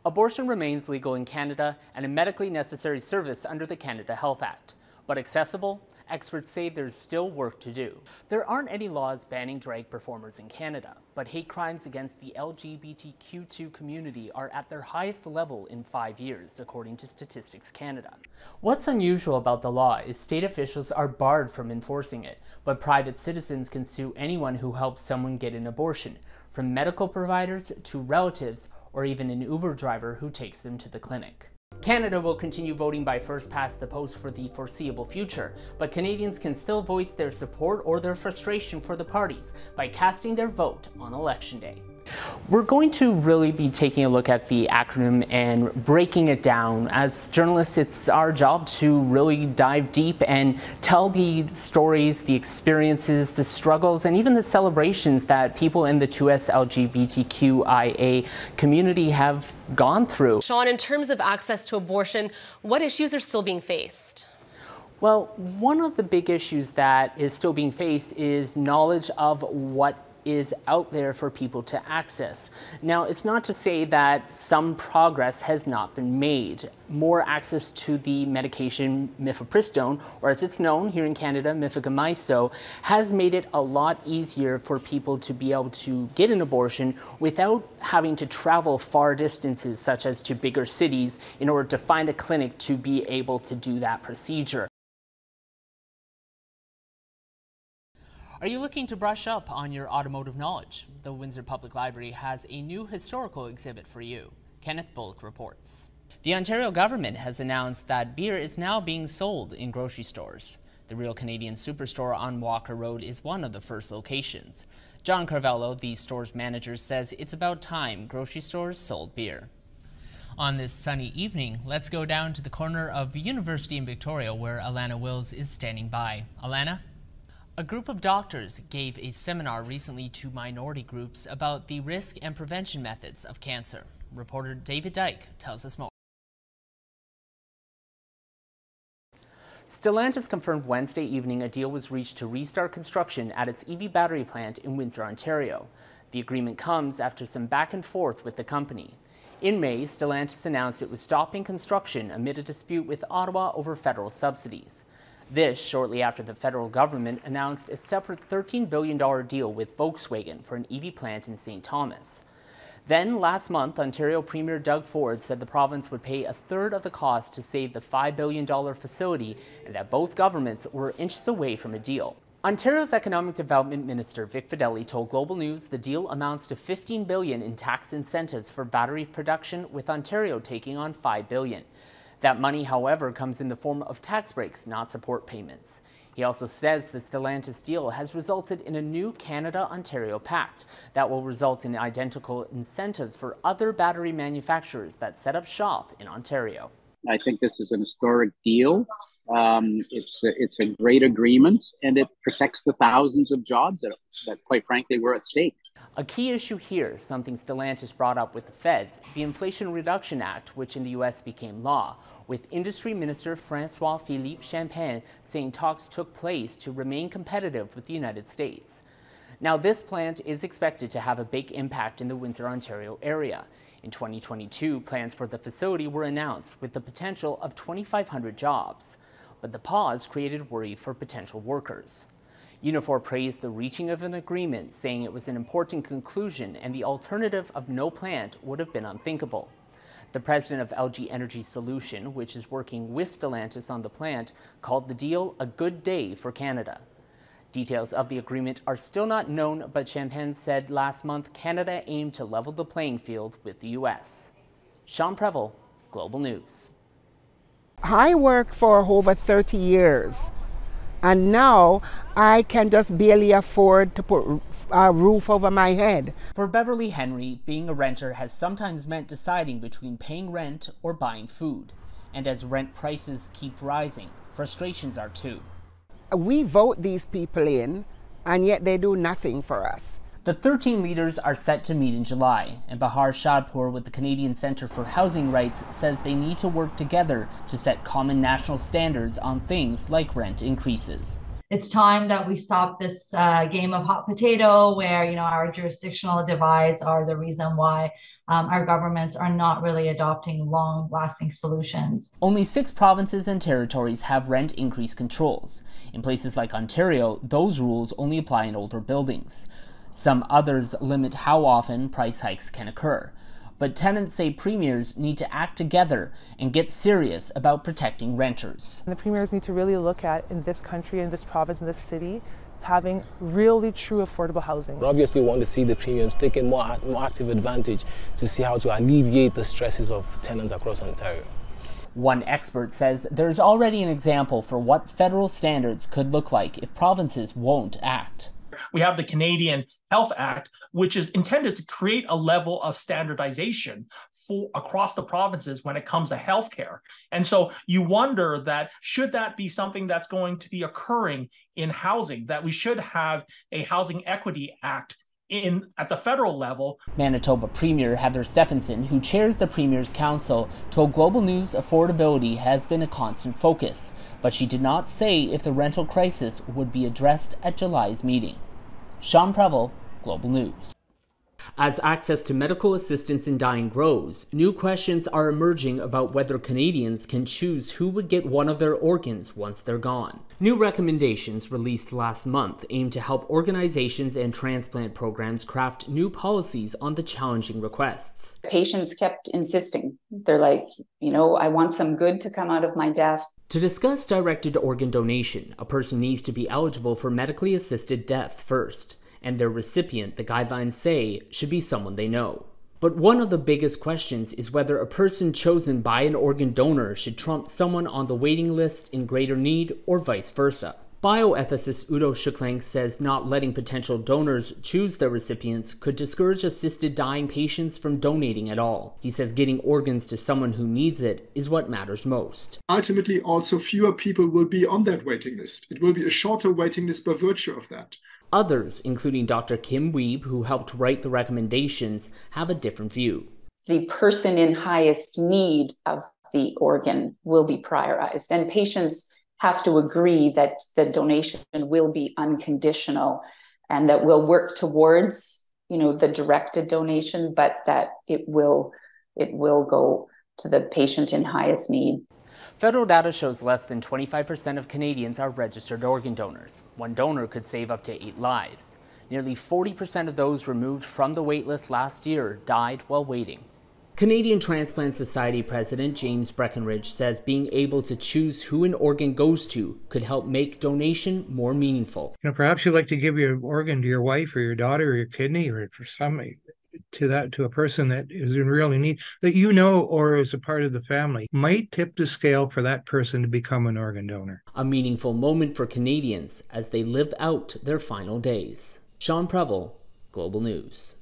Abortion remains legal in Canada and a medically necessary service under the Canada Health Act. But accessible? Experts say there's still work to do. There aren't any laws banning drag performers in Canada, but hate crimes against the LGBTQ2 community are at their highest level in 5 years, according to Statistics Canada. What's unusual about the law is state officials are barred from enforcing it, but private citizens can sue anyone who helps someone get an abortion, from medical providers to relatives or even an Uber driver who takes them to the clinic. Canada will continue voting by first past the post for the foreseeable future, but Canadians can still voice their support or their frustration for the parties by casting their vote on Election Day. We're going to really be taking a look at the acronym and breaking it down. As journalists, it's our job to really dive deep and tell the stories, the experiences, the struggles, and even the celebrations that people in the 2S LGBTQIA community have gone through. Sean, in terms of access to abortion, what issues are still being faced? Well, one of the big issues that is still being faced is knowledge of what is out there for people to access. Now, it's not to say that some progress has not been made. More access to the medication mifepristone, or as it's known here in Canada, mifegamyso, has made it a lot easier for people to be able to get an abortion without having to travel far distances, such as to bigger cities, in order to find a clinic to be able to do that procedure. Are you looking to brush up on your automotive knowledge? The Windsor Public Library has a new historical exhibit for you. Kenneth Bullock reports. The Ontario government has announced that beer is now being sold in grocery stores. The Real Canadian Superstore on Walker Road is one of the first locations. John Carvello, the store's manager, says it's about time grocery stores sold beer. On this sunny evening, let's go down to the corner of University in Victoria where Alana Wills is standing by. Alana? A group of doctors gave a seminar recently to minority groups about the risk and prevention methods of cancer. Reporter David Dyke tells us more. Stellantis confirmed Wednesday evening a deal was reached to restart construction at its EV battery plant in Windsor, Ontario. The agreement comes after some back and forth with the company. In May, Stellantis announced it was stopping construction amid a dispute with Ottawa over federal subsidies. This shortly after the federal government announced a separate $13 billion deal with Volkswagen for an EV plant in St. Thomas. Then last month, Ontario Premier Doug Ford said the province would pay a third of the cost to save the $5 billion facility and that both governments were inches away from a deal. Ontario's Economic Development Minister Vic Fedeli told Global News the deal amounts to $15 billion in tax incentives for battery production, with Ontario taking on $5 billion. That money, however, comes in the form of tax breaks, not support payments. He also says the Stellantis deal has resulted in a new Canada-Ontario pact that will result in identical incentives for other battery manufacturers that set up shop in Ontario. I think this is an historic deal. It's a great agreement, and it protects the thousands of jobs that quite frankly, were at stake. A key issue here, something Stellantis brought up with the feds, the Inflation Reduction Act, which in the U.S. became law, with Industry Minister François-Philippe Champagne saying talks took place to remain competitive with the United States. Now, this plant is expected to have a big impact in the Windsor, Ontario area. In 2022, plans for the facility were announced with the potential of 2,500 jobs. But the pause created worry for potential workers. Unifor praised the reaching of an agreement, saying it was an important conclusion and the alternative of no plant would have been unthinkable. The president of LG Energy Solution, which is working with Stellantis on the plant, called the deal a good day for Canada. Details of the agreement are still not known, but Champagne said last month Canada aimed to level the playing field with the U.S. Sean Preble, Global News. I worked for over 30 years, and now I can just barely afford to put a roof over my head. For Beverly Henry, being a renter has sometimes meant deciding between paying rent or buying food. And as rent prices keep rising, frustrations are too. We vote these people in, and yet they do nothing for us. The 13 leaders are set to meet in July, and Bahar Shadpour with the Canadian Centre for Housing Rights says they need to work together to set common national standards on things like rent increases. it's time that we stop this game of hot potato where, our jurisdictional divides are the reason why our governments are not really adopting long-lasting solutions. Only 6 provinces and territories have rent increase controls. In places like Ontario, those rules only apply in older buildings. Some others limit how often price hikes can occur. But tenants say premiers need to act together and get serious about protecting renters. And the premiers need to really look at, in this country, in this province, in this city, having really true affordable housing. Obviously, we want to see the premiums taking more active advantage to see how to alleviate the stresses of tenants across Ontario. One expert says there's already an example for what federal standards could look like if provinces won't act. We have the Canadian Health Act, which is intended to create a level of standardization across the provinces when it comes to healthcare. And so you wonder that should that be something that's going to be occurring in housing, that we should have a Housing Equity Act at the federal level. Manitoba Premier Heather Stephenson, who chairs the Premier's Council, told Global News affordability has been a constant focus, but she did not say if the rental crisis would be addressed at July's meeting. Sean Preble, Global News. As access to medical assistance in dying grows, new questions are emerging about whether Canadians can choose who would get one of their organs once they're gone. New recommendations released last month aim to help organizations and transplant programs craft new policies on the challenging requests. Patients kept insisting. They're like, I want some good to come out of my death. To discuss directed organ donation, a person needs to be eligible for medically assisted death first, and their recipient, the guidelines say, should be someone they know. But one of the biggest questions is whether a person chosen by an organ donor should trump someone on the waiting list in greater need or vice versa. Bioethicist Udo Schuklang says not letting potential donors choose their recipients could discourage assisted dying patients from donating at all. He says getting organs to someone who needs it is what matters most. Ultimately, also fewer people will be on that waiting list. It will be a shorter waiting list by virtue of that. Others, including Dr. Kim Wiebe, who helped write the recommendations, have a different view. The person in highest need of the organ will be prioritized, and patients have to agree that the donation will be unconditional and that we'll work towards, the directed donation, but that it will go to the patient in highest need. Federal data shows less than 25% of Canadians are registered organ donors. One donor could save up to 8 lives. Nearly 40% of those removed from the waitlist last year died while waiting. Canadian Transplant Society President James Breckenridge says being able to choose who an organ goes to could help make donation more meaningful. Perhaps you'd like to give your organ to your wife or your daughter or your kidney or for somebody. To a person that is in real need that or is a part of the family might tip the scale for that person to become an organ donor. A meaningful moment for Canadians as they live out their final days. Sean Preble, Global News.